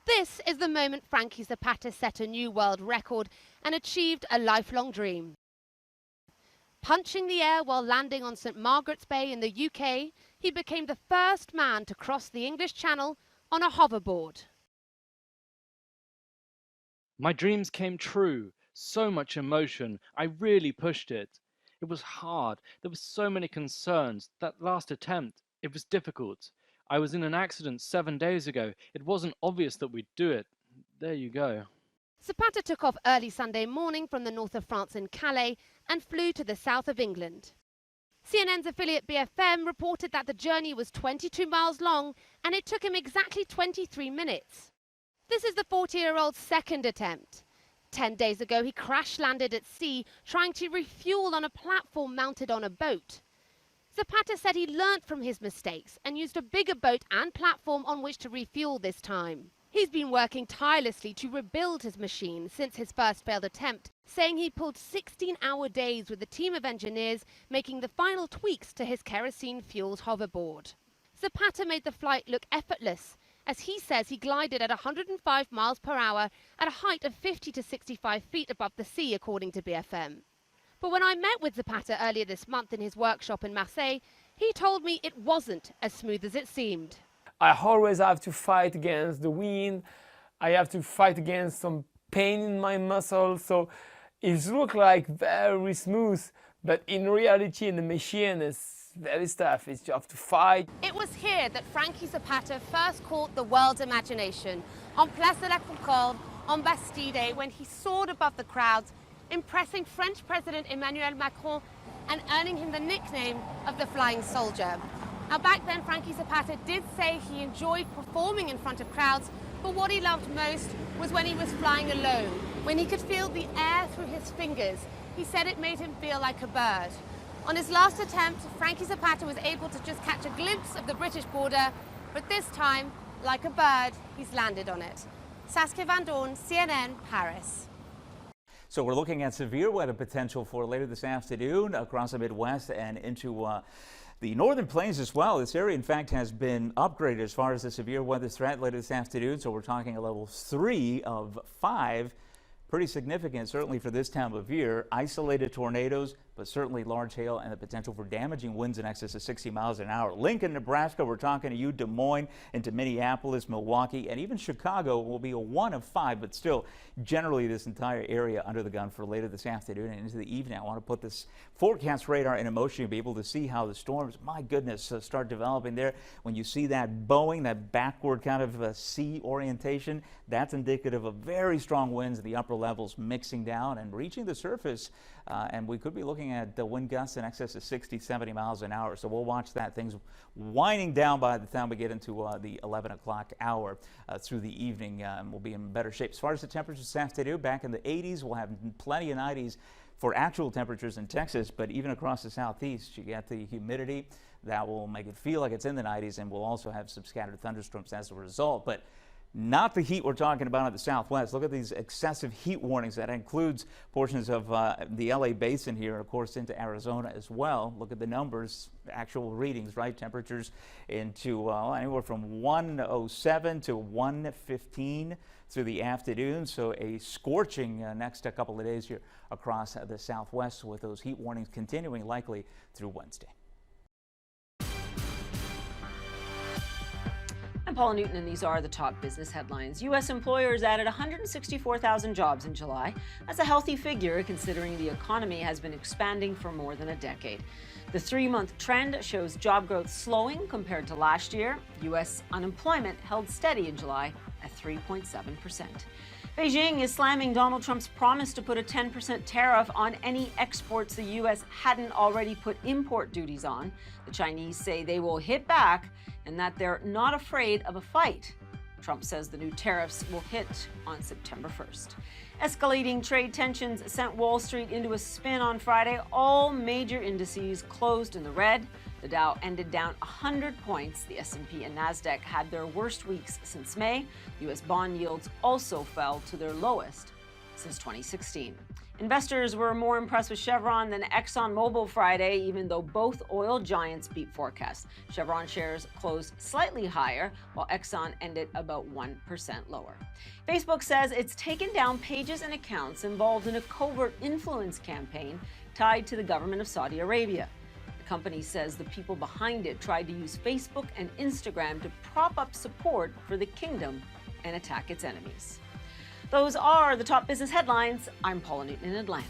This is the moment Frankie Zapata set a new world record and achieved a lifelong dream. Punching the air while landing on St. Margaret's Bay in the UK, he became the first man to cross the English Channel on a hoverboard. My dreams came true. So much emotion. I really pushed it. It was hard. There were so many concerns. That last attempt, it was difficult. I was in an accident 7 days ago. It wasn't obvious that we'd do it. There you go. Zapata took off early Sunday morning from the north of France in Calais and flew to the south of England. CNN's affiliate BFM reported that the journey was 22 miles long and it took him exactly 23 minutes. This is the 40-year-old's second attempt. 10 days ago, he crash-landed at sea, trying to refuel on a platform mounted on a boat. Zapata said he learnt from his mistakes and used a bigger boat and platform on which to refuel this time. He's been working tirelessly to rebuild his machine since his first failed attempt, saying he pulled 16-hour days with a team of engineers making the final tweaks to his kerosene-fueled hoverboard. Zapata made the flight look effortless, as he says he glided at 105 miles per hour at a height of 50 to 65 feet above the sea, according to BFM. But when I met with Zapata earlier this month in his workshop in Marseille, he told me it wasn't as smooth as it seemed. I always have to fight against the wind. I have to fight against some pain in my muscles. So it looks like very smooth, but in reality, in the machine, it's very tough. It's just to fight. It was here that Frankie Zapata first caught the world's imagination, on Place de la Concorde, on Bastille Day, when he soared above the crowds, impressing French President Emmanuel Macron and earning him the nickname of the Flying Soldier. Now, back then, Frankie Zapata did say he enjoyed performing in front of crowds, but what he loved most was when he was flying alone, when he could feel the air through his fingers. He said it made him feel like a bird. On his last attempt, Frankie Zapata was able to just catch a glimpse of the British border, but this time, like a bird, he's landed on it. Saskia Van Doorn, CNN, Paris. So we're looking at severe weather potential for later this afternoon across the Midwest and into the northern plains as well. This area, in fact, has been upgraded as far as the severe weather threat later this afternoon. So we're talking a level 3 of 5. Pretty significant, certainly for this time of year. Isolated tornadoes, but certainly large hail and the potential for damaging winds in excess of 60 miles an hour. Lincoln, Nebraska, we're talking to you. Des Moines into Minneapolis, Milwaukee, and even Chicago will be a 1 of 5, but still generally this entire area under the gun for later this afternoon and into the evening. I want to put this forecast radar in motion to be able to see how the storms, my goodness, start developing there. When you see that bowing, that backward kind of sea orientation, that's indicative of very strong winds in the upper levels mixing down and reaching the surface. And we could be looking at the wind gusts in excess of 60, 70 miles an hour. So we'll watch that. Things winding down by the time we get into the 11 o'clock hour through the evening. We'll be in better shape. As far as the temperatures this afternoon, back in the 80s, we'll have plenty of 90s for actual temperatures in Texas. But even across the southeast, you get the humidity that will make it feel like it's in the 90s. And we'll also have some scattered thunderstorms as a result. But not the heat we're talking about in the southwest. Look at these excessive heat warnings. That includes portions of the LA basin here, of course, into Arizona as well. Look at the numbers, actual readings, right? Temperatures into anywhere from 107 to 115 through the afternoon. So a scorching next couple of days here across the southwest with those heat warnings continuing likely through Wednesday. I'm Paula Newton, and these are the top business headlines. U.S. employers added 164,000 jobs in July. That's a healthy figure considering the economy has been expanding for more than a decade. The 3-month trend shows job growth slowing compared to last year. U.S. unemployment held steady in July at 3.7%. Beijing is slamming Donald Trump's promise to put a 10% tariff on any exports the U.S. hadn't already put import duties on. The Chinese say they will hit back and that they're not afraid of a fight. Trump says the new tariffs will hit on September 1st. Escalating trade tensions sent Wall Street into a spin on Friday. All major indices closed in the red. The Dow ended down 100 points. The S&P and Nasdaq had their worst weeks since May. U.S. bond yields also fell to their lowest since 2016. Investors were more impressed with Chevron than ExxonMobil Friday, even though both oil giants beat forecasts. Chevron shares closed slightly higher, while Exxon ended about 1% lower. Facebook says it's taken down pages and accounts involved in a covert influence campaign tied to the government of Saudi Arabia. The company says the people behind it tried to use Facebook and Instagram to prop up support for the kingdom and attack its enemies. Those are the top business headlines. I'm Paula Newton in Atlanta.